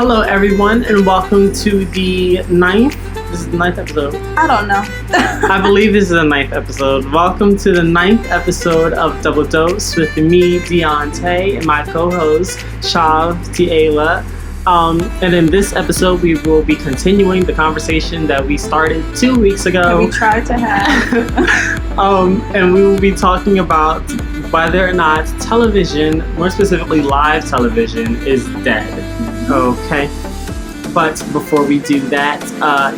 Hello, everyone, and welcome to the ninth. This is the ninth episode. I don't know. I believe this is the ninth episode. Welcome to the ninth episode of Double Dose with me, Dionté, and my co-host, Shahv, Tiela. And in this episode, we will be continuing the conversation that we started 2 weeks ago. That we tried to have. And we will be talking about whether or not television, more specifically live television, is dead. Okay. But before we do that,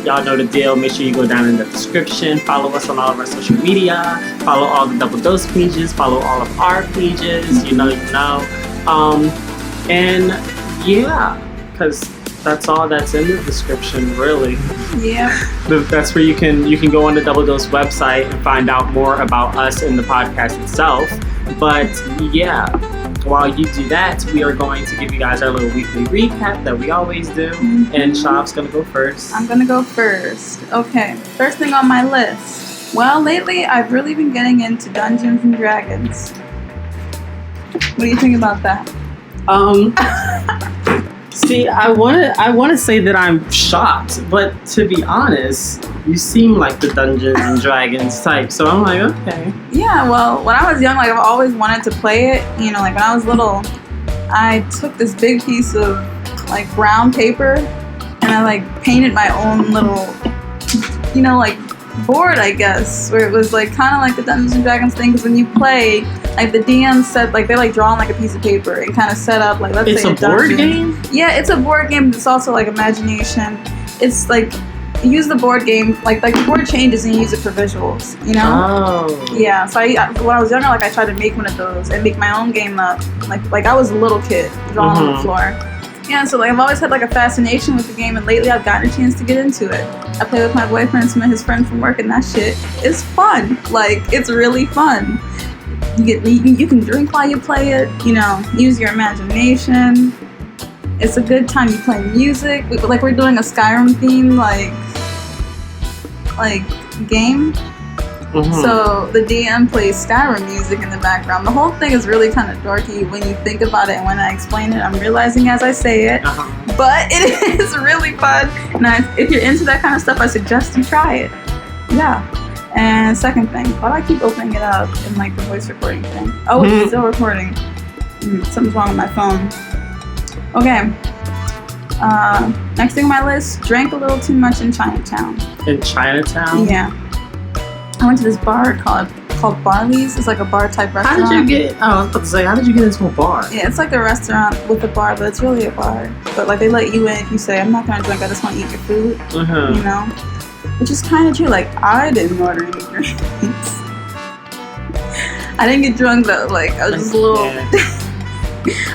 y'all know the deal. Make sure you go down in the description. Follow us on all of our social media. Follow all the Double Dose pages. Follow all of our pages. You know. And yeah, because that's all that's in the description, really. Yeah. That's where you can go on the Double Dose website and find out more about us and the podcast itself. But yeah, while you do that, we are going to give you guys our little weekly recap that we always do. Mm-hmm. And Shav's going to go first. I'm going to go first. Okay, first thing on my list. Well, lately I've really been getting into Dungeons and Dragons. What do you think about that? See, I want to say that I'm shocked, but to be honest, you seem like the Dungeons and Dragons type, so I'm like, okay. Yeah, well, when I was young, I've always wanted to play it. When I was little, I took this big piece of brown paper and I painted my own little, board, I guess, where it was kind of like the Dungeons and Dragons thing, because when you play, the DM said they draw on a piece of paper and kind of set up let's it's say a board game. Yeah, it's a board game, but it's also imagination. It's you use the board game the board changes and you use it for visuals. Oh. Yeah. So when I was younger, I tried to make one of those and make my own game up. Like I was a little kid drawing on the floor. Yeah, so I've always had a fascination with the game, and lately I've gotten a chance to get into it. I play with my boyfriend, some of his friends from work, and that shit is fun. It's really fun. You can drink while you play it. Use your imagination. It's a good time. You play music. We're doing a Skyrim theme game. Mm-hmm. So the DM plays Skyrim music in the background. The whole thing is really kind of dorky when you think about it, and when I explain it, I'm realizing as I say it. Uh-huh. But it is really fun. And if you're into that kind of stuff, I suggest you try it. Yeah. And second thing, why do I keep opening it up in the voice recording thing? Oh, it's still recording. Something's wrong with my phone. Okay. Next thing on my list, drank a little too much in Chinatown. In Chinatown? Yeah. I went to this bar called Barley's. It's a bar type restaurant. How did you get? I was about to say, how did you get into a bar? Yeah, it's a restaurant with a bar, but it's really a bar. But they let you in if you say, I'm not gonna drink, I just want to eat your food. Mm-hmm. Which is kind of true. I didn't order any drinks. I didn't get drunk though. I was just a little. Yeah.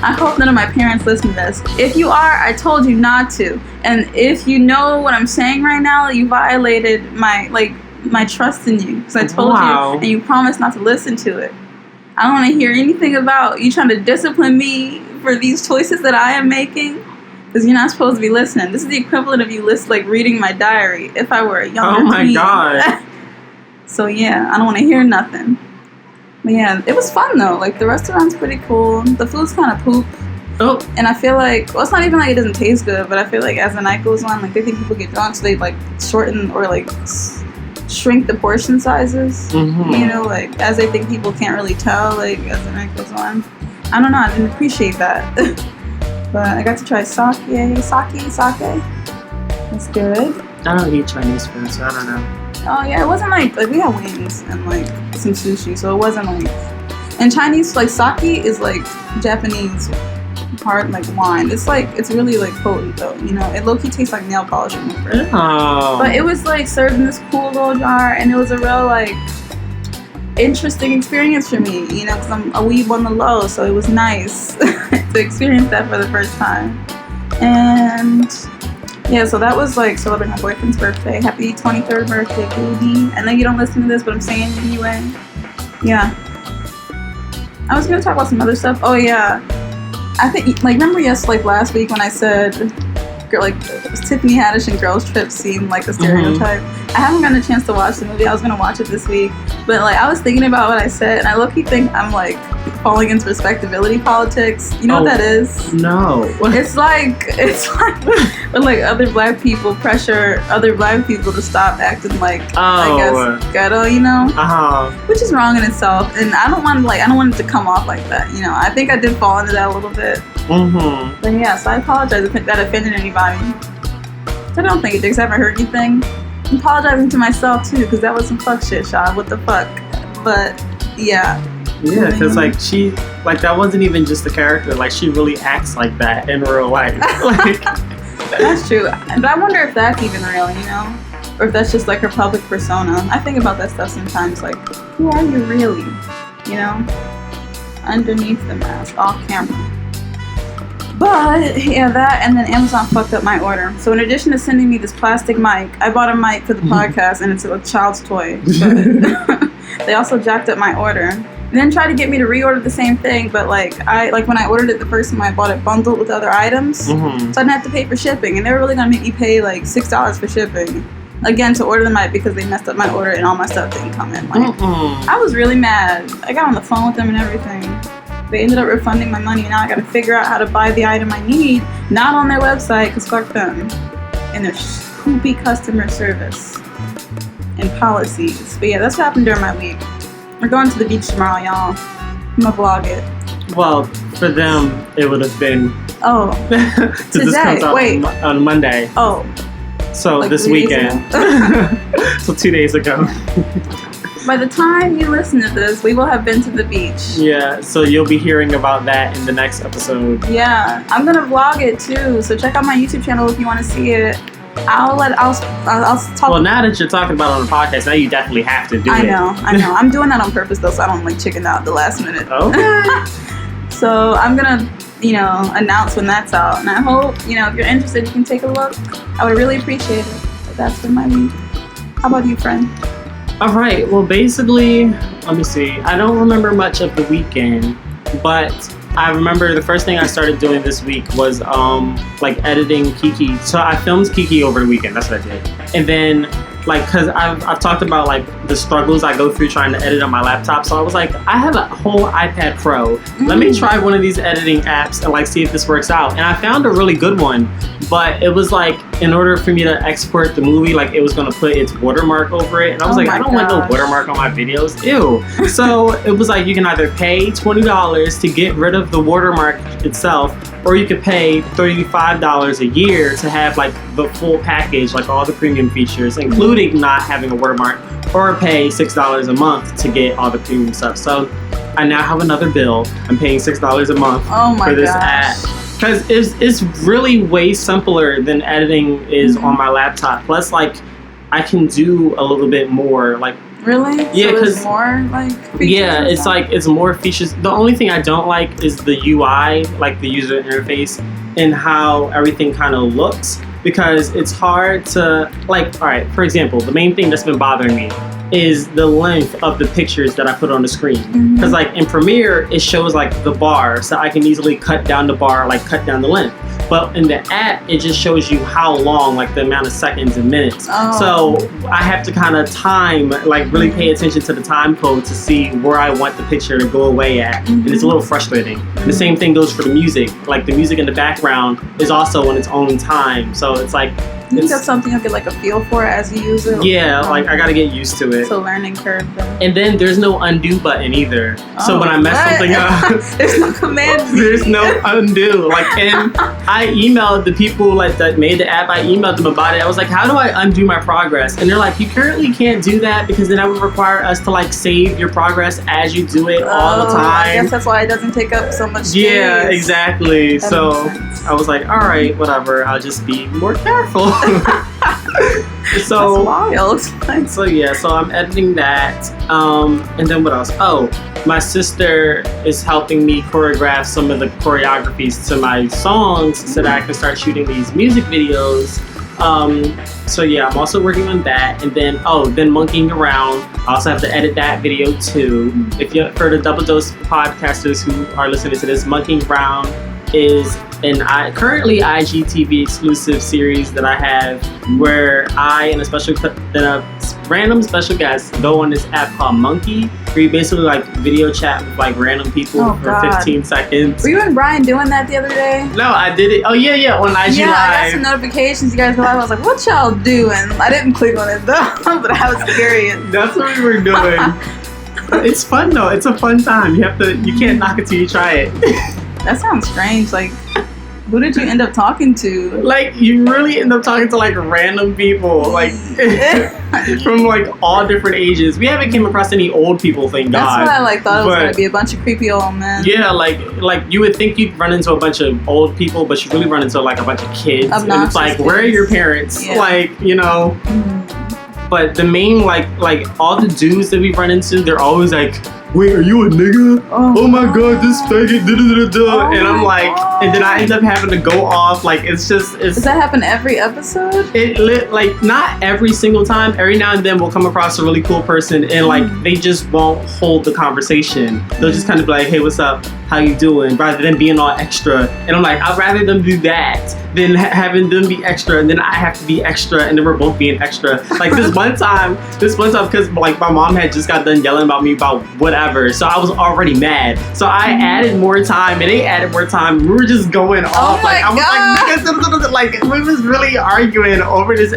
I hope none of my parents listen to this. If you are, I told you not to. And if you know what I'm saying right now, you violated my trust in you, because I told you and you promised not to listen to it. I don't want to hear anything about you trying to discipline me for these choices that I am making, because you're not supposed to be listening. This is the equivalent of you reading my diary if I were a younger Oh my teen. God. So yeah, I don't want to hear nothing. But yeah, it was fun though. The restaurant's pretty cool. The food's kind of poop. Oh. And I feel it's not even it doesn't taste good, but I feel as the night goes on, they think people get drunk, so they shorten or shrink the portion sizes. Mm-hmm. As they think people can't really tell, as the night goes on. I don't know, I didn't appreciate that. But I got to try sake. It's good. I don't eat Chinese food, so I don't know. Oh yeah, it wasn't we had wings and some sushi, so it wasn't and Chinese sake is Japanese hard wine. It's it's really potent though. It low-key tastes like nail polish remover. Oh. But it was served in this cool little jar, and it was a real interesting experience for me. Because I'm a weeb on the low, so it was nice to experience that for the first time. And yeah, so that was celebrating my boyfriend's birthday. Happy 23rd birthday, baby. I know you don't listen to this, but I'm saying it anyway. Yeah. I was gonna talk about some other stuff. Oh yeah. I think remember last week when I said Tiffany Haddish and Girls Trip seemed like a stereotype. Mm-hmm. I haven't gotten a chance to watch the movie. I was gonna watch it this week, but I was thinking about what I said, and I low-key think I'm falling into respectability politics. You know what that is? No. It's like when like other black people pressure other black people to stop acting like I guess ghetto, you know? Which is wrong in itself, and I don't want it to come off like that, you know. I think I did fall into that a little bit. But yeah, so I apologize if that offended anybody. I don't think it did, because I haven't heard anything. I'm apologizing to myself too, because that was some fuck shit, Shahv. What the fuck? But yeah. Yeah, because like she, like that wasn't even just a character. Like she really acts like that in real life. Like that's true. But I wonder if that's even real, you know, or if that's just like her public persona. I think about that stuff sometimes. Like, who are you really? You know, underneath the mask, off camera. But yeah, that, and then Amazon fucked up my order. So in addition to sending me this plastic mic, I bought a mic for the podcast, and it's a child's toy. But they also jacked up my order, and then tried to get me to reorder the same thing. But like when I ordered it the first time, I bought it bundled with other items, so I didn't have to pay for shipping. And they were really gonna make me pay like $6 for shipping again to order the mic, because they messed up my order and all my stuff didn't come in. Like I was really mad. I got on the phone with them and everything. They ended up refunding my money, and now I gotta figure out how to buy the item I need, not on their website, because fuck them and their poopy customer service and policies. But yeah, that's what happened during my week. We're going to the beach tomorrow, y'all. I'm gonna vlog it. Well, for them, it would have been. Oh. Today. This comes out on Monday. Oh. So like this weekend. So 2 days ago. By the time you listen to this, we will have been to the beach. Yeah, so you'll be hearing about that in the next episode. Yeah, I'm gonna vlog it too. So check out my YouTube channel if you want to see it. I'll talk. Well, now that you're talking about it on the podcast, now you definitely have to do it. I know. I'm doing that on purpose though, so I don't like chicken out at the last minute. Okay. So I'm gonna, announce when that's out, and I hope, if you're interested, you can take a look. I would really appreciate it. So that's been my week. How about you, friend? All right. Well, basically, let me see. I don't remember much of the weekend, but I remember the first thing I started doing this week was editing Kiki. So I filmed Kiki over the weekend. That's what I did. And then because I've talked about the struggles I go through trying to edit on my laptop. So I was like, I have a whole iPad Pro. Let me try one of these editing apps and see if this works out. And I found a really good one, but it was in order for me to export the movie, it was going to put its watermark over it. And I was I don't want no watermark on my videos. Ew. So it was you can either pay $20 to get rid of the watermark itself, or you could pay $35 a year to have the full package, all the premium features, including not having a watermark, or pay $6 a month to get all the premium stuff. So I now have another bill. I'm paying $6 a month for this app. Because it's really way simpler than editing is on my laptop. Plus, I can do a little bit more. Really? Yeah, because more features. Yeah, it's more features. The only thing I don't like is the UI, the user interface, and how everything kind of looks. Because it's hard to all right, for example, the main thing that's been bothering me is the length of the pictures that I put on the screen. Because in Premiere, it shows the bar, so I can easily cut down the bar, cut down the length. But in the app, it just shows you how long, the amount of seconds and minutes. So I have to kind of time, really pay attention to the time code to see where I want the picture to go away at. And it's a little frustrating. The same thing goes for the music. The music in the background is also on its own time. So it's you think that's something you'll get a feel for as you use it? Yeah, I gotta get used to it. It's a learning curve then. And then there's no undo button either. So when I mess something up, there's no command. There's no undo. And I emailed the people that made the app. I emailed them about it. I was like, how do I undo my progress? And they're like, you currently can't do that because then that would require us to save your progress as you do it all the time. I guess that's why it doesn't take up so much space. Yeah, exactly. So I was like, all right, whatever. I'll just be more careful. So wild. So yeah, so I'm editing that. And then what else? Oh, my sister is helping me choreograph some of the choreographies to my songs so that I can start shooting these music videos. So yeah, I'm also working on that. And then monkeying around. I also have to edit that video too. If you're for the Double Dose podcasters who are listening to this, monkeying around is an currently IGTV exclusive series that I have where I and a random special guest go on this app called Monkey, where you basically like video chat with like random people for 15 seconds. Were you and Brian doing that the other day? No, I did it. Oh yeah, on IG yeah, Live. I got some notifications. You guys were live. I was like, "What y'all doing?" I didn't click on it though, but I was curious. That's what we were doing. It's fun though. It's a fun time. You can't knock it till you try it. That sounds strange. Like, who did you end up talking to? Like, you really end up talking to like random people, like from like all different ages. We haven't came across any old people, thank God. That's why I thought it was gonna be a bunch of creepy old men. Yeah, like you would think you'd run into a bunch of old people, but you really run into like a bunch of kids. Obnoxious and it's like, kids. where are your parents? Yeah. Like, you know. But the main like all the dudes that we run into, they're always like, wait, are you a nigga? Oh my god, this faggot, Oh and I'm like, God. and then I end up having to go off. Like, it's Does that happen every episode? like not every single time. Every now and then we'll come across a really cool person, and like they just won't hold the conversation. They'll just kind of be like, hey, what's up? How you doing? Rather than being all extra. And I'm like, I'd rather them do that than having them be extra, and then I have to be extra, and then we're both being extra. Like this one time, because like my mom had just got done yelling about me about whatever, so I was already mad. So I added more time, and they added more time. We were just going off. Oh my I was like, we was really arguing over this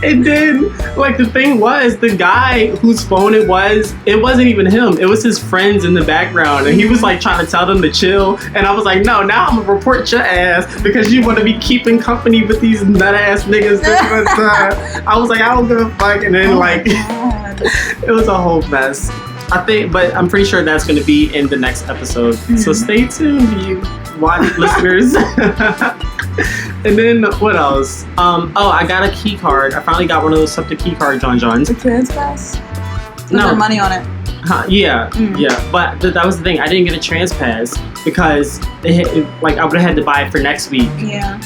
and then like the thing was, the guy whose phone it wasn't even him. It was his friends in the background, and he was like trying to tell them to chill, and I was like, no, now I'm gonna report your ass because you want to be keeping company with these nut ass niggas. I was like, I don't give a fuck, and then it was a whole mess. I think, but I'm pretty sure that's going to be in the next episode. So stay tuned, you listeners. And then what else? I got a key card. I finally got one of those septic key card Johns. The Trans Pass? No. There money on it? Yeah. But that was the thing. I didn't get a Trans Pass because I would have had to buy it for next week. Yeah.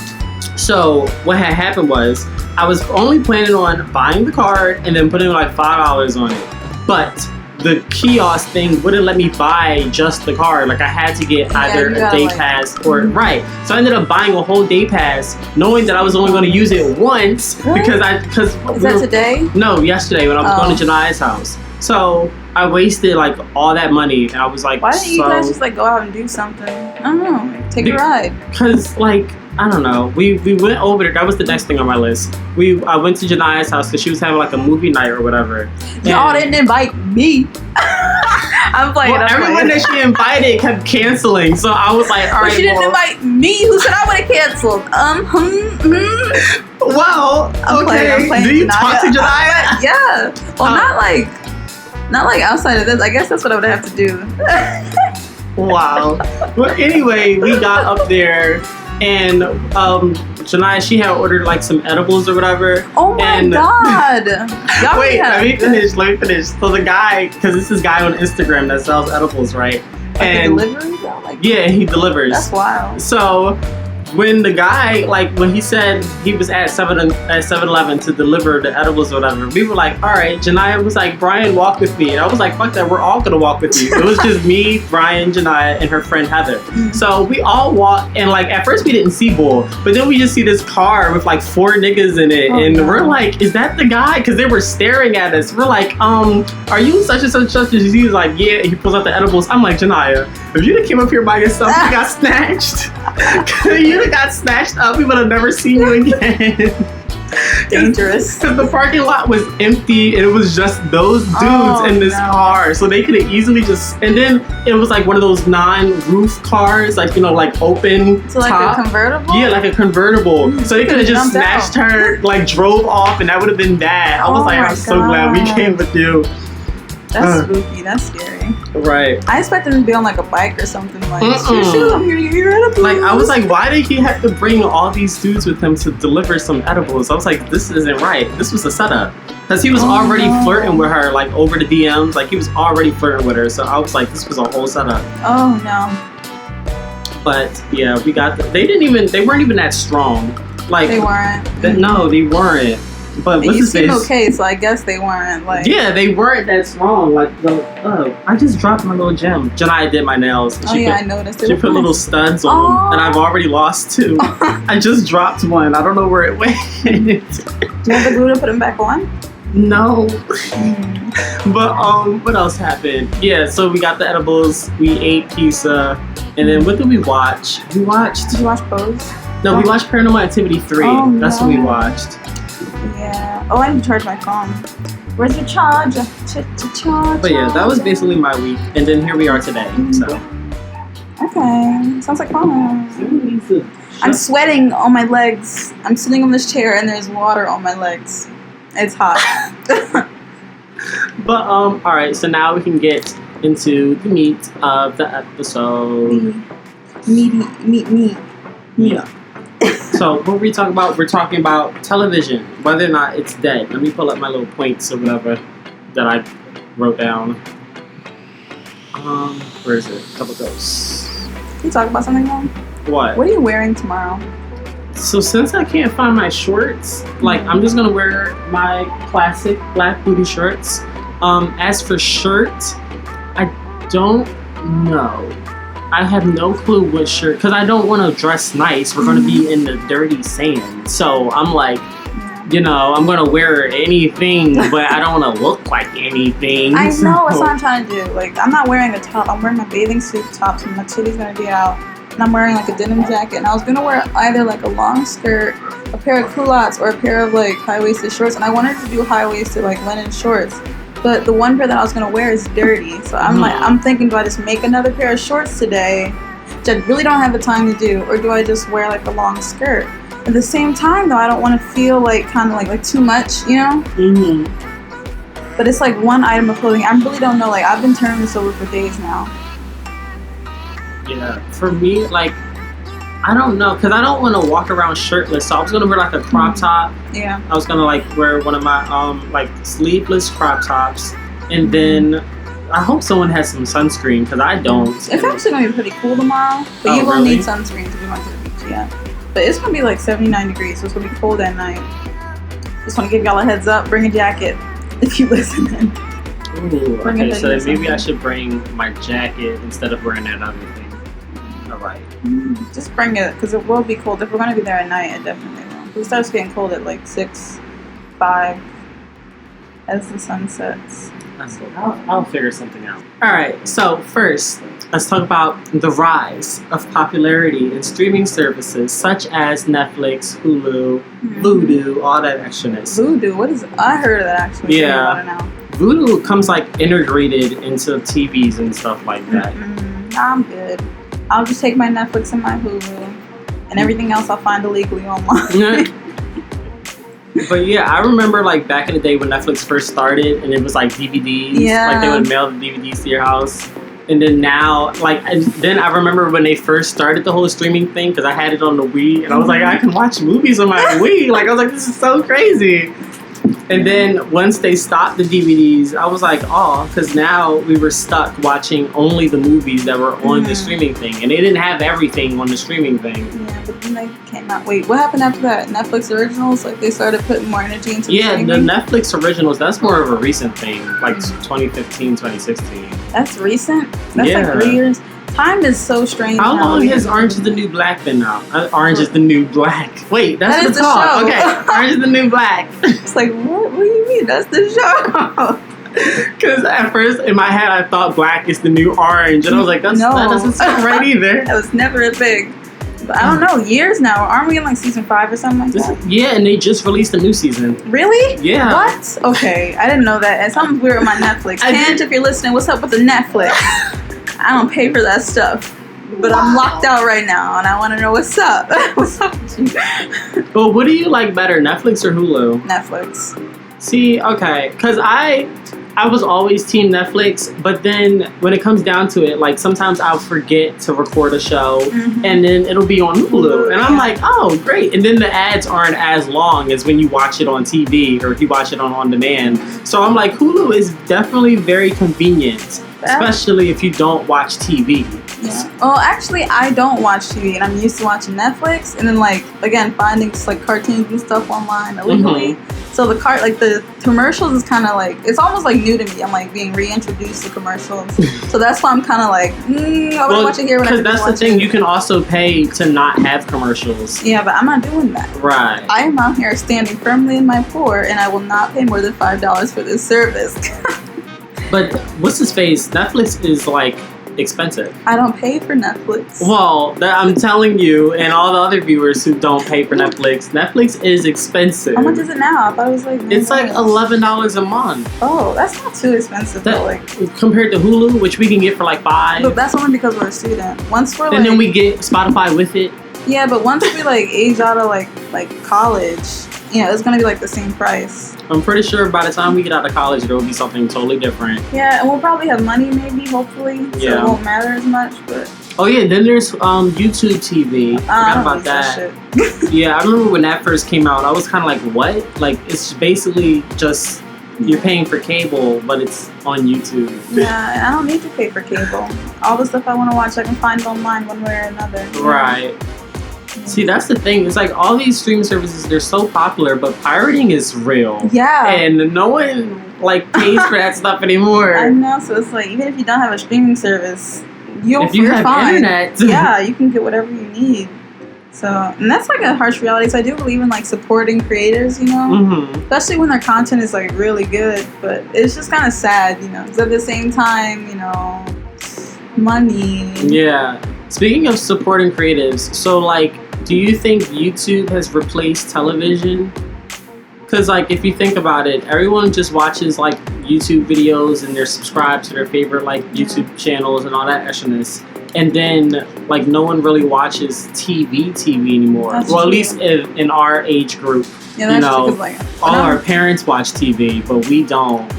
So what had happened was I was only planning on buying the card and then putting like $5 on it, but the kiosk thing wouldn't let me buy just the card. Like I had to get either a day pass or right. So I ended up buying a whole day pass, knowing that I was only going to use it once because Is that today? No, yesterday when I was going to Janai's house. So I wasted like all that money, and I was like, why didn't you guys just like go out and do something? I don't know, take a ride. Because like, I don't know, we went over there. That was the next thing on my list. I went to Janai's house because she was having like a movie night or whatever. Y'all didn't invite me. I'm playing. Well, everyone that she invited kept canceling, so I was like, all right. But she didn't invite me. Who said I would have canceled? Well, okay. I'm playing Do you Janaya. talk to Janaya? Yeah. Well, not like outside of this. I guess that's what I would have to do. Wow. Well, anyway, we got up there, and Janaya, she had ordered like some edibles or whatever. Oh my god! Y'all Wait, let me finish. So the guy, because this is guy on Instagram that sells edibles, right? Like and a delivery? Like, yeah, he delivers. That's wild. So when the guy, like when he said he was at 7-Eleven to deliver the edibles or whatever, we were like, all right. Janaya was like, Brian, walk with me. And I was like, fuck that, we're all gonna walk with you. It was just me, Brian, Janaya, and her friend Heather. So we all walked, and like at first we didn't see Bull, but then we just see this car with like 4 niggas in it, and we're like, is that the guy? Because they were staring at us. We're like, are you such and such? And he was like, yeah. He pulls out the edibles. I'm like, Janaya, if you'd have came up here by yourself, you got snatched. You got snatched up, we would have never seen you again. Dangerous. Because the parking lot was empty, and it was just those dudes in this car, so they could have easily just. And then it was like one of those non-roof cars, like like open so top. Like a convertible. Yeah, like a convertible. So they could have just snatched her, like drove off, and that would have been bad. I was like, I'm so glad we came with you. That's spooky. That's scary. Right. I expected him to be on like a bike or something. Like, I'm here to get your edibles. Like, I was like, why did he have to bring all these dudes with him to deliver some edibles? I was like, this isn't right. This was a setup. Because he was already flirting with her, like, over the DMs. Like, he was already flirting with her. So I was like, this was a whole setup. Oh, no. But, yeah, we got... They weren't even that strong. Like, they weren't. No, they weren't. But And what's you his seem face? okay, so I guess they weren't like. Yeah, they weren't that strong. Like, I just dropped my little gem. Janaya did my nails. Oh yeah, I noticed. She put little studs on them, and I've already lost 2. I just dropped one. I don't know where it went. Do you have the glue to put them back on? No. But what else happened? Yeah, so we got the edibles. We ate pizza, and then what did we watch? Did you watch Pose? No, we watched Paranormal Activity 3. That's what we watched. Yeah. Oh, I need to charge my phone. Where's your charger? But yeah, that was basically my week, and then here we are today. So. Okay, sounds like fun. I'm sweating on my legs. I'm sitting on this chair, and there's water on my legs. It's hot. But all right. So now we can get into the meat of the episode. Meat. Yeah. So what were we talking about? We're talking about television, whether or not it's dead. Let me pull up my little points or whatever that I wrote down. Where is it? Couple goes. Can you talk about something now? What? What are you wearing tomorrow? So since I can't find my shorts, like I'm just gonna wear my classic black booty shorts. As for shirts, I don't know. I have no clue what shirt, because I don't want to dress nice. We're going to be in the dirty sand. So I'm like, I'm going to wear anything, but I don't want to look like anything. I know, that's what I'm trying to do. Like, I'm not wearing a top. I'm wearing my bathing suit top, so my titty's going to be out. And I'm wearing like a denim jacket. And I was going to wear either like a long skirt, a pair of culottes, or a pair of like high-waisted shorts. And I wanted to do high-waisted like linen shorts. But the one pair that I was going to wear is dirty. So I'm thinking, do I just make another pair of shorts today, which I really don't have the time to do, or do I just wear like a long skirt? At the same time, though, I don't want to feel like kind of like too much, you know? Mm-hmm. But it's like one item of clothing. I really don't know. Like, I've been turning this over for days now. Yeah. For me, like, I don't know, because I don't want to walk around shirtless, so I was going to wear like a crop top. Yeah. I was going to like wear one of my like sleeveless crop tops, and then I hope someone has some sunscreen, because I don't. It's actually going to be pretty cool tomorrow, but you won't need sunscreen to be going to the beach yet. But it's going to be like 79 degrees, so it's going to be cold at night. Just want to give y'all a heads up, bring a jacket if you listening. Ooh, okay, so then maybe I should bring my jacket instead of wearing that other thing. Alright. Just bring it, because it will be cold. If we're going to be there at night, it definitely will. It starts getting cold at like 6, 5 as the sun sets. I'll figure something out. Alright, so first, let's talk about the rise of popularity in streaming services such as Netflix, Hulu, Vudu, all that extraness. Vudu? What is it? I heard of that actually. Yeah. Vudu comes like integrated into TVs and stuff like that. I'm good. I'll just take my Netflix and my Hulu, and everything else I'll find illegally online. But yeah, I remember like back in the day when Netflix first started, and it was like DVDs. Yeah. Like they would mail the DVDs to your house. And then now, like, then I remember when they first started the whole streaming thing, because I had it on the Wii, and I was like, I can watch movies on my Wii. Like, I was like, this is so crazy. And then once they stopped the DVDs, I was like, oh, because now we were stuck watching only the movies that were on the streaming thing. And they didn't have everything on the streaming thing. Yeah, but then they came out. Wait, what happened after that? Netflix originals? Like, they started putting more energy into the streaming? Netflix originals, that's more of a recent thing. Like 2015, 2016. That's recent? That's like 3 years? Time is so strange. How long has Orange is the New Black been out? Orange is the New Black. Wait, that's the talk. Show. Okay, Orange is the New Black. It's like, what do you mean? That's the show. Because at first in my head I thought black is the new orange, and I was like, that doesn't sound right either. That was never a big. But I don't know, years now. Aren't we in like season 5 or something like that? Yeah, and they just released a new season. Really? Yeah. What? Okay, I didn't know that. And something's weird with my Netflix. Tange, if you're listening, what's up with the Netflix? I don't pay for that stuff, but I'm locked out right now, and I want to know what's up. What's up with you? Well, what do you like better, Netflix or Hulu? Netflix. See, okay, because I was always team Netflix, but then when it comes down to it, like sometimes I'll forget to record a show, and then it'll be on Hulu, and I'm like, oh, great. And then the ads aren't as long as when you watch it on TV or if you watch it on demand. So I'm like, Hulu is definitely very convenient. Especially if you don't watch TV. Yeah. Well, actually, I don't watch TV, and I'm used to watching Netflix, and then, like, again, finding just, like, cartoons and stuff online illegally. So the the commercials is kind of like, it's almost like new to me. I'm like being reintroduced to commercials. So that's why I'm kind of like, I would watch it here when I because that's the thing. You can also pay to not have commercials. Yeah, but I'm not doing that. Right. I am out here standing firmly in my floor, and I will not pay more than $5 for this service. But what's his face? Netflix is like expensive. I don't pay for Netflix. Well, I'm telling you, and all the other viewers who don't pay for Netflix is expensive. How much is it now? I thought it was like $9. It's like $11 a month. Oh, that's not too expensive. Like compared to Hulu, which we can get for like $5. But that's only because we're a student. Once we're and then we get Spotify with it. Yeah, but once we like age out of like college, it's gonna be like the same price. I'm pretty sure by the time we get out of college, there will be something totally different. Yeah, and we'll probably have money, maybe, hopefully, so it won't matter as much. But oh yeah, then there's YouTube TV. I forgot about that. Yeah, I remember when that first came out. I was kind of like, what? Like, it's basically just you're paying for cable, but it's on YouTube. Yeah, and I don't need to pay for cable. All the stuff I want to watch, I can find online one way or another. Right. See, that's the thing. It's like all these streaming services, they're so popular, but pirating is real. Yeah. And no one like pays for that stuff anymore. I know. So it's like, even if you don't have a streaming service, if you have fine. internet, yeah, you can get whatever you need. So, and that's like a harsh reality. So I do believe in like supporting creators, especially when their content is like really good. But it's just kind of sad, because at the same time, money. Yeah. Speaking of supporting creatives, so like, do you think YouTube has replaced television? Because like, if you think about it, everyone just watches like YouTube videos and they're subscribed to their favorite like YouTube channels and all that extraness. And then like no one really watches TV anymore. That's well, true. At least in our age group, yeah, that's true, 'cause, like, all our parents watch TV, but we don't.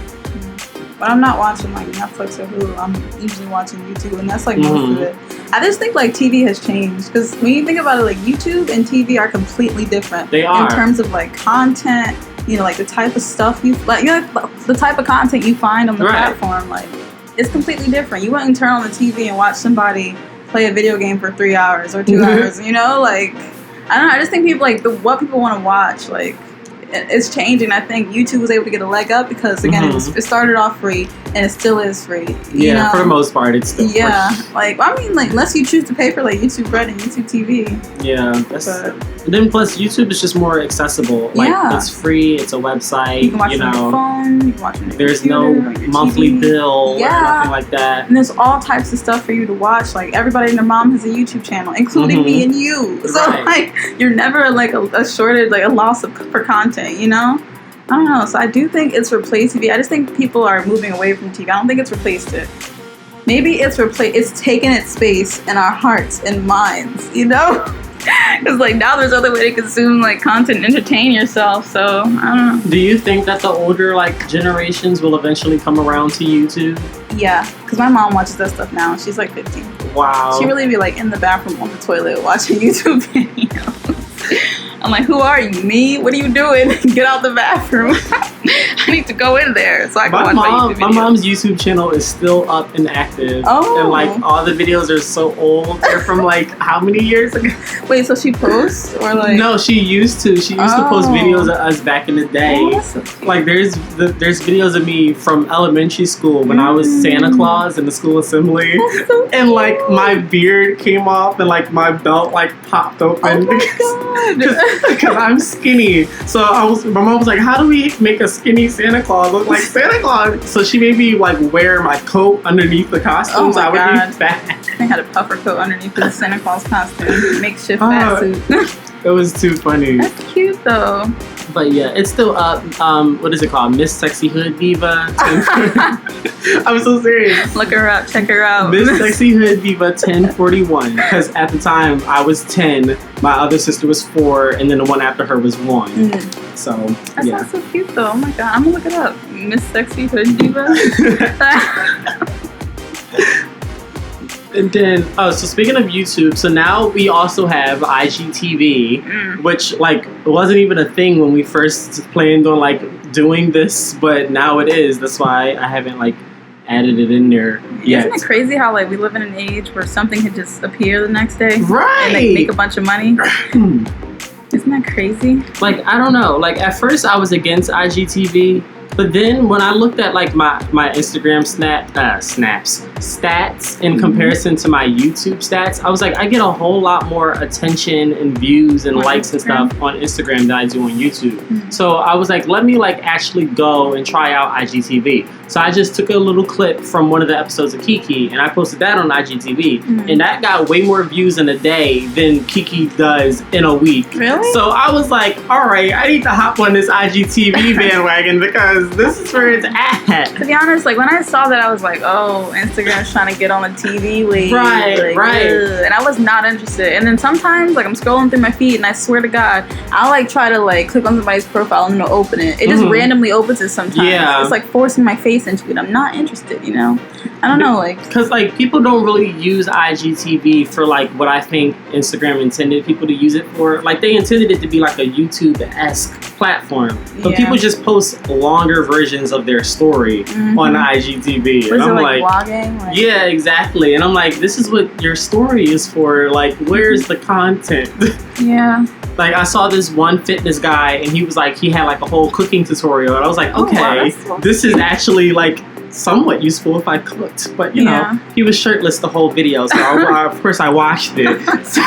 But I'm not watching like Netflix or Hulu. I'm usually watching YouTube, and that's like most of it. I just think like TV has changed, because when you think about it, like YouTube and TV are completely different. They are. In terms of like content, like the type of stuff you like, the type of content you find on the platform, like it's completely different. You wouldn't turn on the TV and watch somebody play a video game for 3 hours or 2 hours. Like I don't know. I just think people like what people want to watch, like. It's changing. I think YouTube was able to get a leg up because, again, it started off free and it still is free. Yeah, for the most part, it's still free. Unless you choose to pay for like YouTube Red and YouTube TV. Yeah, and then plus YouTube is just more accessible. Like it's free. It's a website. You can watch it on your phone. You can watch it on your There's computer, no monthly bill or nothing like that. And there's all types of stuff for you to watch. Like everybody and their mom has a YouTube channel, including me and you. So like you're never like a shorted, like a loss for content. I don't know. So I do think it's replaced TV. I just think people are moving away from TV. I don't think it's replaced it. Maybe it's taken its space in our hearts and minds, Because like now there's other way to consume like content and entertain yourself. So I don't know. Do you think that the older like generations will eventually come around to YouTube? Yeah, because my mom watches that stuff now. She's like 15. Wow. She really be like in the bathroom on the toilet watching YouTube videos. I'm like, who are you? Me? What are you doing? Get out the bathroom. I need to go in there so I can watch my YouTube videos. My mom's YouTube channel is still up and active. Oh. And like all the videos are so old. They're from like how many years ago? Wait, so she posts or like? No, she used to. She used to post videos of us back in the day. Oh, that's so cute. Like there's videos of me from elementary school when I was Santa Claus in the school assembly. That's so cute. And like my beard came off and like my belt like popped open. Oh my God. Because I'm skinny. So my mom was like, how do we make a skinny Santa Claus look like Santa Claus? So she made me like wear my coat underneath the costume, so I would be fat. I had a puffer coat underneath the Santa Claus costume. Makeshift fat suit. It was too funny. That's cute though. But yeah, it's still up. What is it called? Miss Sexy Hood Diva. I'm so serious. Look her up. Check her out. Miss Sexy Hood Diva 1041. Because at the time I was 10, my other sister was 4, and then the one after her was 1. So that sounds so cute though. Oh my God, I'm gonna look it up. Miss Sexy Hood Diva. And then, so speaking of YouTube, so now we also have IGTV, which like wasn't even a thing when we first planned on like doing this, but now it is. That's why I haven't like added it in there yet. Isn't it crazy how like we live in an age where something could just appear the next day, right? And like make a bunch of money. Isn't that crazy? Like, I don't know. Like, at first I was against IGTV, but then when I looked at like my Instagram stats in comparison to my YouTube stats, I was like, I get a whole lot more attention and views and likes and stuff on Instagram than I do on YouTube. So I was like, let me like actually go and try out IGTV. So I just took a little clip from one of the episodes of Kiki and I posted that on IGTV. And that got way more views in a day than Kiki does in a week. Really? So I was like, all right, I need to hop on this IGTV bandwagon because this is where it's at. To be honest, like when I saw that, I was like, oh, Instagram's trying to get on the TV wave. Right. Ugh. And I was not interested. And then sometimes, like I'm scrolling through my feed and I swear to God, I'll like try to like click on somebody's profile and it'll open it. It just randomly opens it sometimes. Yeah. It's like forcing my face into it. I'm not interested, you know? I don't know, like... Because, like, people don't really use IGTV for, like, what I think Instagram intended people to use it for. Like, they intended it to be, like, a YouTube-esque platform. But people just post longer versions of their story on IGTV. And I'm like... vlogging? Like, yeah, exactly. And I'm like, this is what your story is for. Like, where's the content? Yeah. Like, I saw this one fitness guy, and he was like, he had, like, a whole cooking tutorial. And I was like, okay, this is actually, like... somewhat useful if I cooked, but you know, he was shirtless the whole video, so of course I watched it. So,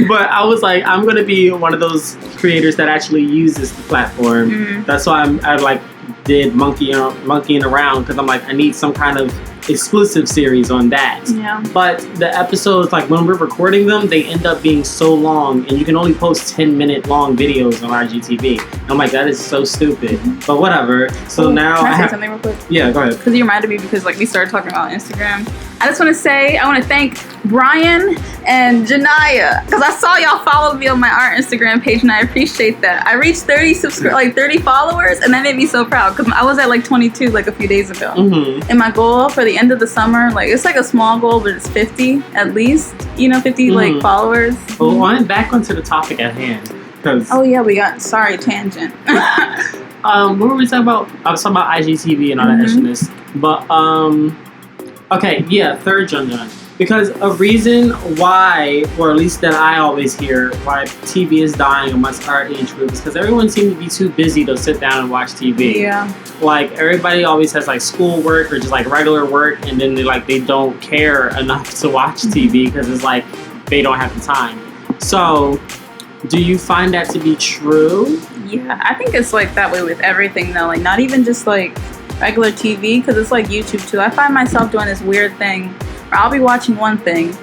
but I was like, I'm gonna be one of those creators that actually uses the platform. That's why I like did monkeying around, because I'm like, I need some kind of exclusive series on that. Yeah. But the episodes, like when we're recording them, they end up being so long, and you can only post 10-minute long videos on IGTV. I'm like, that is so stupid. But whatever. So now can I say something real quick? Yeah, go ahead. Because you reminded me, because like we started talking about Instagram. I just want to say, I want to thank Brian and Janaya, because I saw y'all follow me on my art Instagram page, and I appreciate that. I reached 30 followers, and that made me so proud, because I was at like 22 like a few days ago. And my goal for the end of the summer, like it's like a small goal, but it's 50 at least, you know, 50 like followers. Well, I'm back onto the topic at hand. Oh yeah, sorry, tangent. What were we talking about? I was talking about IGTV and all that extraness. But okay, yeah, third John. Because a reason why, or at least that I always hear, why TV is dying amongst our age group is because everyone seems to be too busy to sit down and watch TV. Yeah. Like, everybody always has, like, schoolwork or just, like, regular work, and then they don't care enough to watch TV because it's, like, they don't have the time. So, do you find that to be true? Yeah, I think it's, like, that way with everything, though. Like, not even just, like, regular TV, because it's, like, YouTube, too. I find myself doing this weird thing. I'll be watching one thing,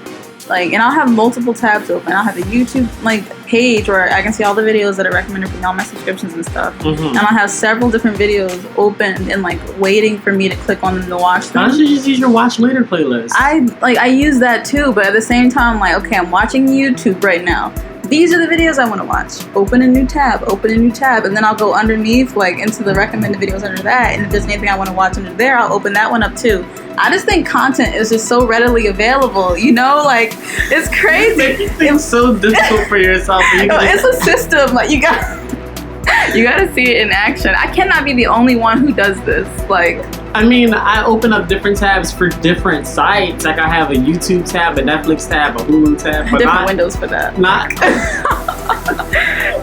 like, and I'll have multiple tabs open. I'll have a YouTube, like, page where I can see all the videos that are recommended from all my subscriptions and stuff. And I'll have several different videos open and, like, waiting for me to click on them to watch them. Why don't you just use your watch later playlist? I use that, too, but at the same time, I'm like, okay, I'm watching YouTube right now. These are the videos I want to watch. Open a new tab, and then I'll go underneath, like, into the recommended videos under that, and if there's anything I want to watch under there, I'll open that one up, too. I just think content is just so readily available, you know? Like, it's crazy. It's making things so difficult for yourself. It's a system. Like, you gotta see it in action. I cannot be the only one who does this. Like, I mean, I open up different tabs for different sites. Like, I have a YouTube tab, a Netflix tab, a Hulu tab. But different windows for that. Not...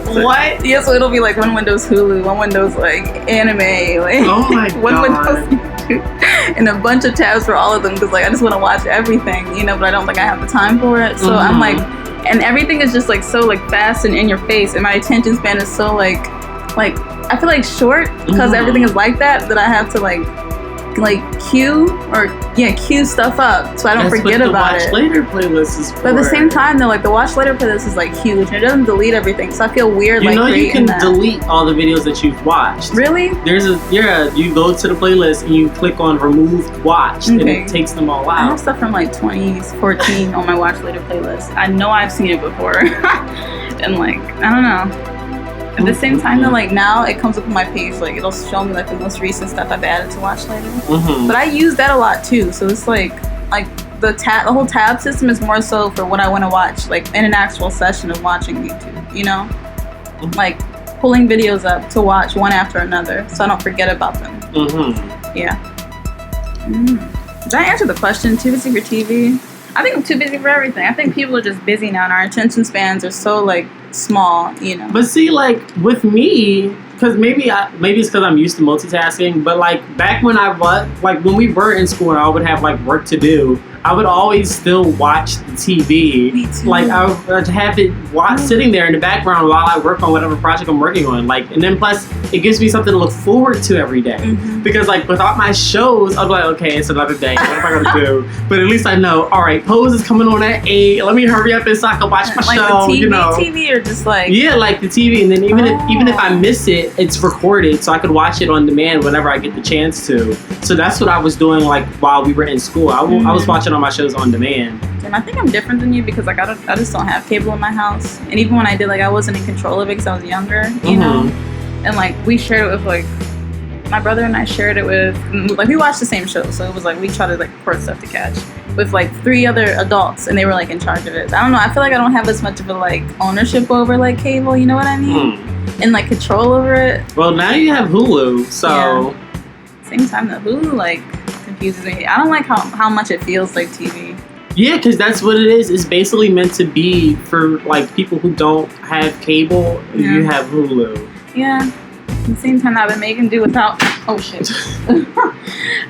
What? Yeah, so it'll be like one Windows Hulu, one Windows, like, anime. Like, oh my God. One Windows YouTube. And a bunch of tabs for all of them, because, like, I just want to watch everything, you know, but I don't think I have the time for it. So I'm like... And everything is just, like, so, like, fast and in your face. And my attention span is so, like I feel like short, because everything is like that I have to, like queue stuff up so I don't forget about it. That's what the watch later playlist is for. But at the same time, though, like, the watch later playlist is, like, huge, and it doesn't delete everything, so I feel weird, you can delete all the videos that you've watched. Really? You go to the playlist and you click on remove watched, and it takes them all out. I have stuff from, like, 2014 on my watch later playlist. I know I've seen it before. And, like, I don't know. At the same time, though, like, now it comes up on my page, like, it'll show me, like, the most recent stuff I've added to watch later. But I use that a lot, too, so it's, like the whole tab system is more so for what I want to watch, like, in an actual session of watching YouTube, you know? Like, pulling videos up to watch one after another, so I don't forget about them. Yeah. Did I answer the question, too busy for TV? I think I'm too busy for everything. I think people are just busy now, and our attention spans are so like small, you know. But see, like with me, because maybe it's because I'm used to multitasking. But like back when when we were in school and I would have like work to do, I would always still watch the TV. Me too. Like I would have it sitting there in the background while I work on whatever project I'm working on. Like, and then plus it gives me something to look forward to every day. Mm-hmm. Because like without my shows, I'm like, okay, it's another day. What am I gonna do? But at least I know. All right, Pose is coming on at 8. Let me hurry up and so I can watch my like show. The TV, you know, TV or just like like the TV, and then even if I miss it, it's recorded, so I could watch it on demand whenever I get the chance to. So that's what I was doing like while we were in school. I was watching all my shows on demand. And I think I'm different than you because like I just don't have cable in my house, and even when I did, like I wasn't in control of it because I was younger, you know. And like we shared it with like my brother and I shared it with like we watched the same show, so it was like we tried to like record stuff to catch with like 3 other adults, and they were like in charge of it. I don't know. I feel like I don't have as much of a like ownership over like cable. You know what I mean? And like control over it. Well, now you have Hulu, so same time that Hulu like confuses me. I don't like how much it feels like TV. Yeah, because that's what it is. It's basically meant to be for like people who don't have cable. Yeah. You have Hulu. Yeah. At the same time, I've been making do without. Oh shit!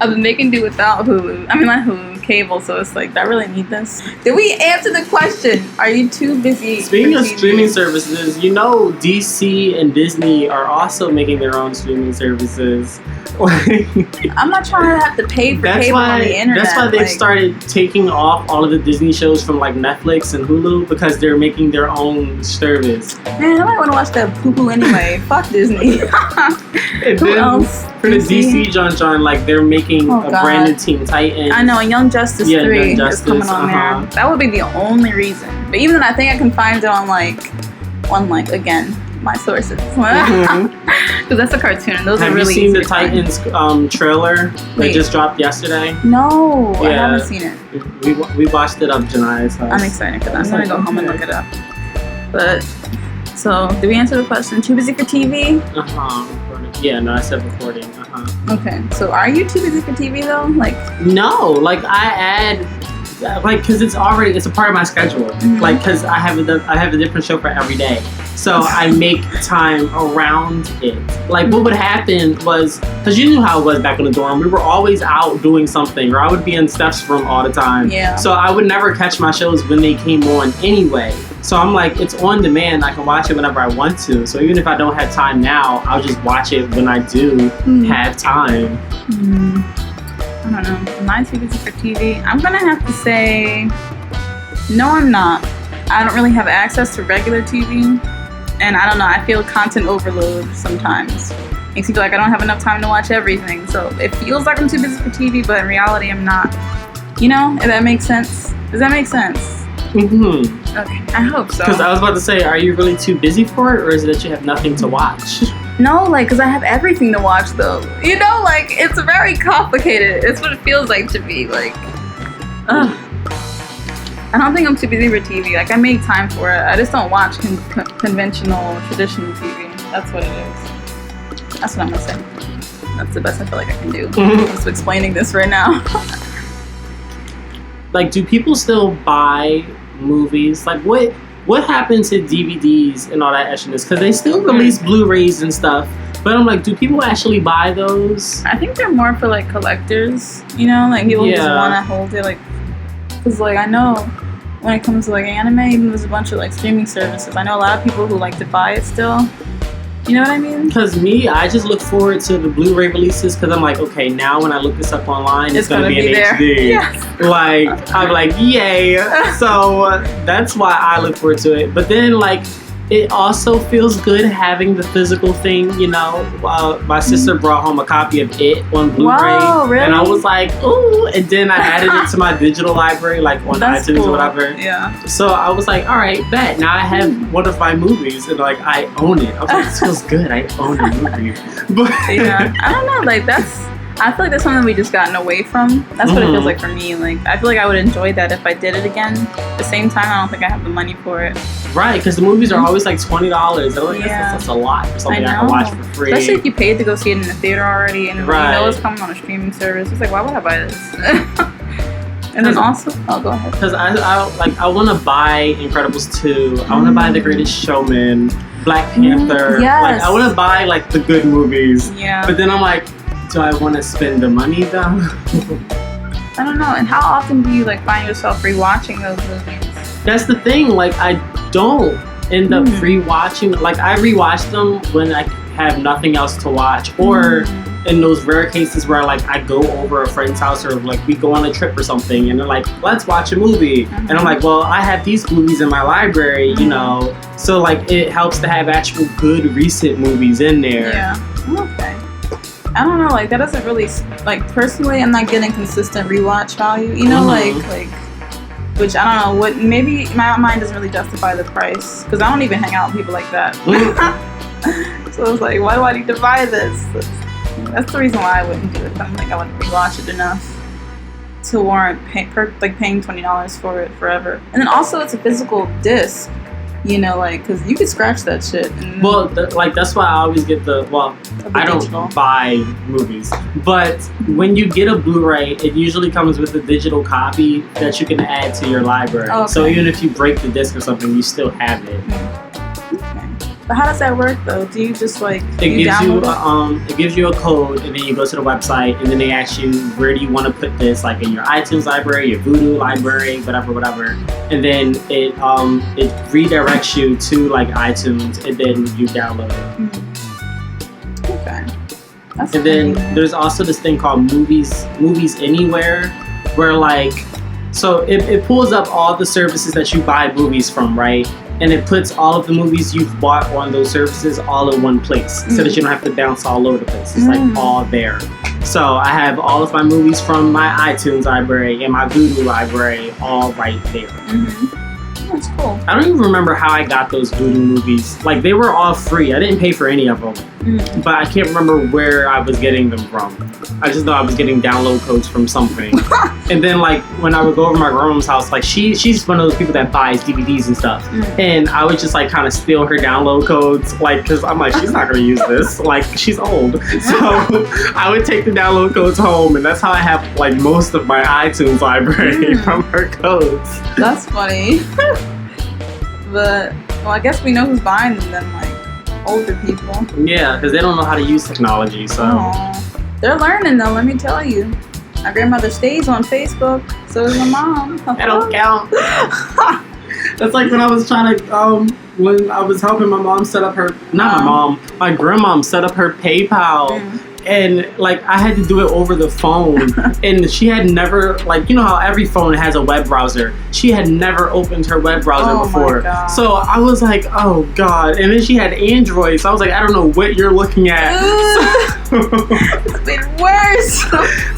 I've been making do without Hulu. I mean, not Hulu, cable. So it's like, do I really need this? Did we answer the question? Are you too busy? Speaking of streaming services, you know, DC and Disney are also making their own streaming services. I'm not trying to have to pay for cable on the internet. That's why they've started taking off all of the Disney shows from like Netflix and Hulu, because they're making their own service. Man, I might want to watch that poo-poo anyway. Fuck Disney. And Who else? For the DC John, like they're making a brand new Teen Titans. I know, Young Justice 3 Young is coming on there. That would be the only reason. But even then, I think I can find it on like again, my sources. Because that's a cartoon, and those are really easy. Have you seen the Titans trailer that just dropped yesterday? No, I haven't seen it. We watched it up Janai's house. I'm excited because I'm going to go home and look it up. But, so, did we answer the question? Too busy for TV? Yeah, no, I said recording. Okay, so are you too busy for TV though? Like, no, like I add, like, because it's a part of my schedule. Like, because I have a different show for every day, so I make time around it. Like, what would happen was, because you knew how it was back in the dorm, we were always out doing something, or I would be in Steph's room all the time. Yeah. So I would never catch my shows when they came on anyway. So I'm like, it's on demand. I can watch it whenever I want to. So even if I don't have time now, I'll just watch it when I do have time. I don't know. Am I too busy for TV? I'm going to have to say, no, I'm not. I don't really have access to regular TV. And I don't know. I feel content overload sometimes. Makes me feel like I don't have enough time to watch everything. So it feels like I'm too busy for TV, but in reality, I'm not. You know, if that makes sense. Does that make sense? Okay, I hope so. Because I was about to say, are you really too busy for it, or is it that you have nothing to watch? No, like, because I have everything to watch, though. You know, like, it's very complicated. It's what it feels like to be, like, I don't think I'm too busy for TV. Like, I make time for it. I just don't watch conventional, traditional TV. That's what it is. That's what I'm going to say. That's the best I feel like I can do. I'm just explaining this right now. Like, do people still buy movies? Like, what happened to DVDs and all that extraness? Because they still release Blu-rays and stuff. But I'm like, do people actually buy those? I think they're more for, like, collectors. You know? Like, people just want to hold it, like... Because, like, I know when it comes to, like, anime, even there's a bunch of, like, streaming services. I know a lot of people who like to buy it still. You know what I mean? Because me, I just look forward to the Blu-ray releases because I'm like, okay, now when I look this up online, it's going to be in HD. Yes. Like, I'm like, yay. So that's why I look forward to it. But then, like, it also feels good having the physical thing, you know. My sister brought home a copy of it on Blu-ray. Wow, really? And I was like, ooh. And then I added it to my digital library, like on iTunes or whatever. Yeah. So I was like, all right, bet. Now I have one of my movies and like I own it. I was like, this feels good. I own a movie. But yeah. I don't know, like I feel like that's something we just gotten away from. That's what it feels like for me. Like, I feel like I would enjoy that if I did it again. At the same time, I don't think I have the money for it. Right, because the movies are always like $20. I'm like, that's a lot for something I can watch for free. Especially if you paid to go see it in the theater already and you know it's coming on a streaming service. It's like, why would I buy this? And then also, go ahead. Because I want to buy Incredibles 2. I want to buy The Greatest Showman, Black Panther. Yes. Like, I want to buy like the good movies. Yeah. But then I'm like, do I want to spend the money though? I don't know. And how often do you like find yourself rewatching those movies? That's the thing. Like, I don't end up rewatching. Like, I rewatch them when I have nothing else to watch, or in those rare cases where like I go over a friend's house, or like we go on a trip or something, and they're like, let's watch a movie, and I'm like, well, I have these movies in my library, you know, so like it helps to have actual good recent movies in there. Yeah. Okay. I don't know, like that doesn't really, like personally I'm not getting consistent rewatch value, you know, like which I don't know, what maybe my mind doesn't really justify the price, because I don't even hang out with people like that. So I was like, why do I need to buy this? That's the reason why I wouldn't do it. I don't think I wouldn't rewatch it enough to warrant paying $20 for it forever. And then also it's a physical disc, you know, like, because you could scratch that shit. And well, like that's why I always get I don't buy movies, but when you get a Blu-ray, it usually comes with a digital copy that you can add to your library. Oh, okay. So even if you break the disc or something, you still have it. But how does that work though? Do you just like it gives you a code, and then you go to the website, and then they ask you where do you want to put this, like in your iTunes library, your Vudu library, whatever, and then it redirects you to like iTunes, and then you download it. Okay. And then there's also this thing called Movies Anywhere, where like, so it pulls up all the services that you buy movies from, right? And it puts all of the movies you've bought on those services all in one place, so that you don't have to bounce all over the place. It's like all there. So I have all of my movies from my iTunes library and my Vudu library all right there. That's cool. I don't even remember how I got those Vudu movies. Like, they were all free. I didn't pay for any of them. But I can't remember where I was getting them from. I just know I was getting download codes from something. And then, like, when I would go over to my grandma's house, like, she's one of those people that buys DVDs and stuff. And I would just, like, kind of steal her download codes, like, because I'm like, she's not going to use this. Like, she's old. So I would take the download codes home, and that's how I have, like, most of my iTunes library from her codes. That's funny. But, well, I guess we know who's buying them then, like, older people. Yeah, because they don't know how to use technology, so. Aww. They're learning, though, let me tell you. My grandmother stays on Facebook, so is my mom. That don't count. That's like when I was trying to, when I was helping my mom set up her, my grandmom set up her PayPal. And, like, I had to do it over the phone. And she had never, like, you know how every phone has a web browser? She had never opened her web browser before. So I was like, oh, God. And then she had Android. So I was like, I don't know what you're looking at. It's been worse.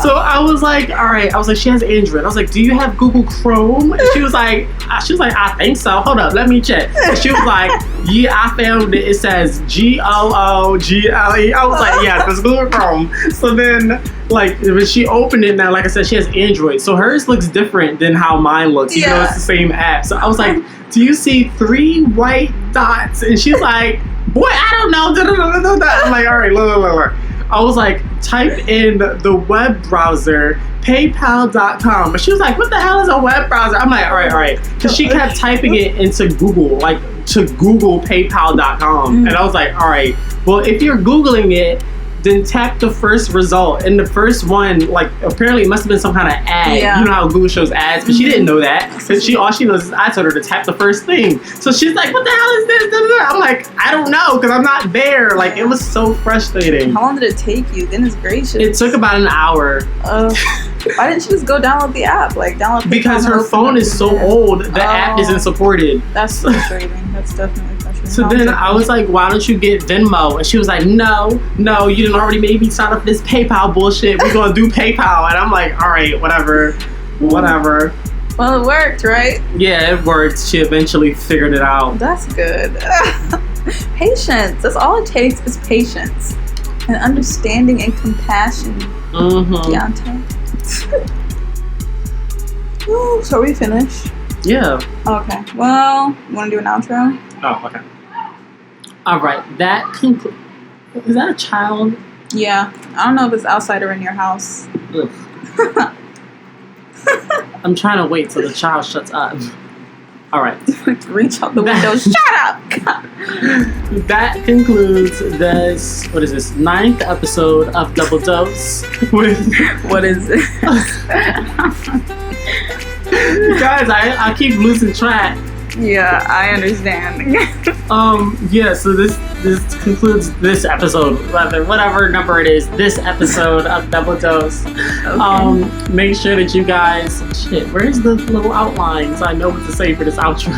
So I was like, all right. I was like, she has Android. I was like, do you have Google Chrome? And she was like, I think so. Hold up. Let me check. And she was like, yeah, I found it. It says Google. I was like, yes, it's Google Chrome. So then, like, when she opened it now, like I said, she has Android. So hers looks different than how mine looks, even though it's the same app. So I was like, do you see 3 white dots? And she's like, boy, I don't know. I'm like, all right, look. I was like, type in the web browser, paypal.com. But she was like, what the hell is a web browser? I'm like, all right. Because she kept typing it into Google, like to Google paypal.com. And I was like, all right, well, if you're Googling it, then tap the first result. And the first one, like, apparently it must have been some kind of ad. You know how Google shows ads, but she didn't know that. Because all she knows is I told her to tap the first thing. So she's like, what the hell is this? I'm like, I don't know, because I'm not there. Like, it was so frustrating. How long did it take you? Goodness gracious. It took about an hour. Why didn't she just go download the app? Like, download because her phone is so old, the app isn't supported. That's frustrating. That's definitely frustrating. So then I was like, why don't you get Venmo? And she was like, no, you didn't already made me sign up for this PayPal bullshit. We're going to do PayPal. And I'm like, all right, whatever. Well, it worked, right? Yeah, it worked. She eventually figured it out. That's good. Patience. That's all it takes is patience. And understanding and compassion. Dionté. Ooh, so we finished? Yeah. Okay. Well, you want to do an outro? Oh, okay. All right. That concludes. Is that a child? Yeah. I don't know if it's outside or in your house. Ugh. I'm trying to wait till the child shuts up. All right. Reach out the window. Shut up! That concludes this, 9th episode of Double Dose. What is this? Guys, I keep losing track. Yeah, I understand. Yeah, so this concludes this episode, whatever number it is, this episode of Double Dose. Okay. Make sure that you guys, where's the little outline so I know what to say for this outro?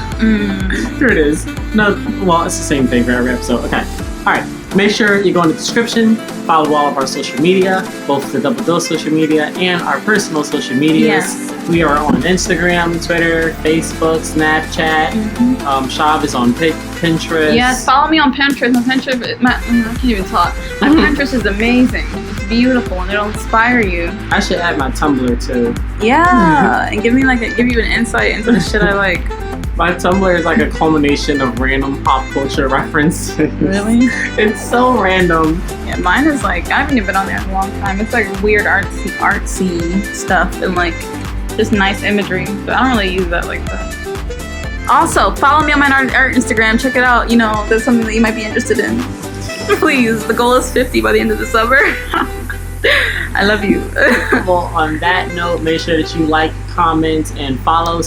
Here it is. No, well, it's the same thing for every episode. Okay. Alright. Make sure you go in the description, follow all of our social media, both the Double Dose social media and our personal social medias. Yes. We are on Instagram, Twitter, Facebook, Snapchat. Shahv is on Pinterest. Yes, follow me on Pinterest. My Pinterest, I can't even talk. My Pinterest is my beautiful and it'll inspire you. I should add my Tumblr too. Yeah, and give you an insight into the shit I like. My Tumblr is like a culmination of random pop culture references. Really? It's so random. Yeah, mine is like, I haven't even been on there in a long time. It's like weird artsy stuff and like just nice imagery, but I don't really use that like that. Also, follow me on my art Instagram. Check it out. You know, there's something that you might be interested in. Please, the goal is 50 by the end of the summer. I love you. Well, on that note, make sure that you like, comment, and follow /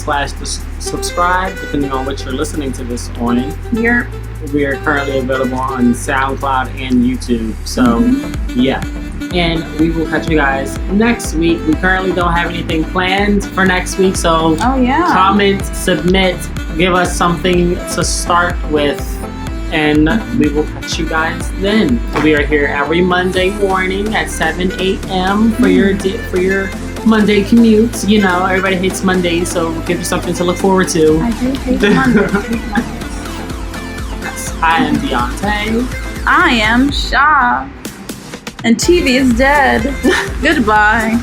subscribe, depending on what you're listening to this on. Here. We are currently available on SoundCloud and YouTube. So, yeah. And we will catch you guys next week. We currently don't have anything planned for next week. So, comment, submit, give us something to start with. And we will catch you guys then. We are here every Monday morning at 7 a.m. for your Monday commute. You know, everybody hates Mondays, so we'll give you something to look forward to. I do hate Mondays. Yes, I am Dionté. I am Shahv. And TV is dead. Goodbye.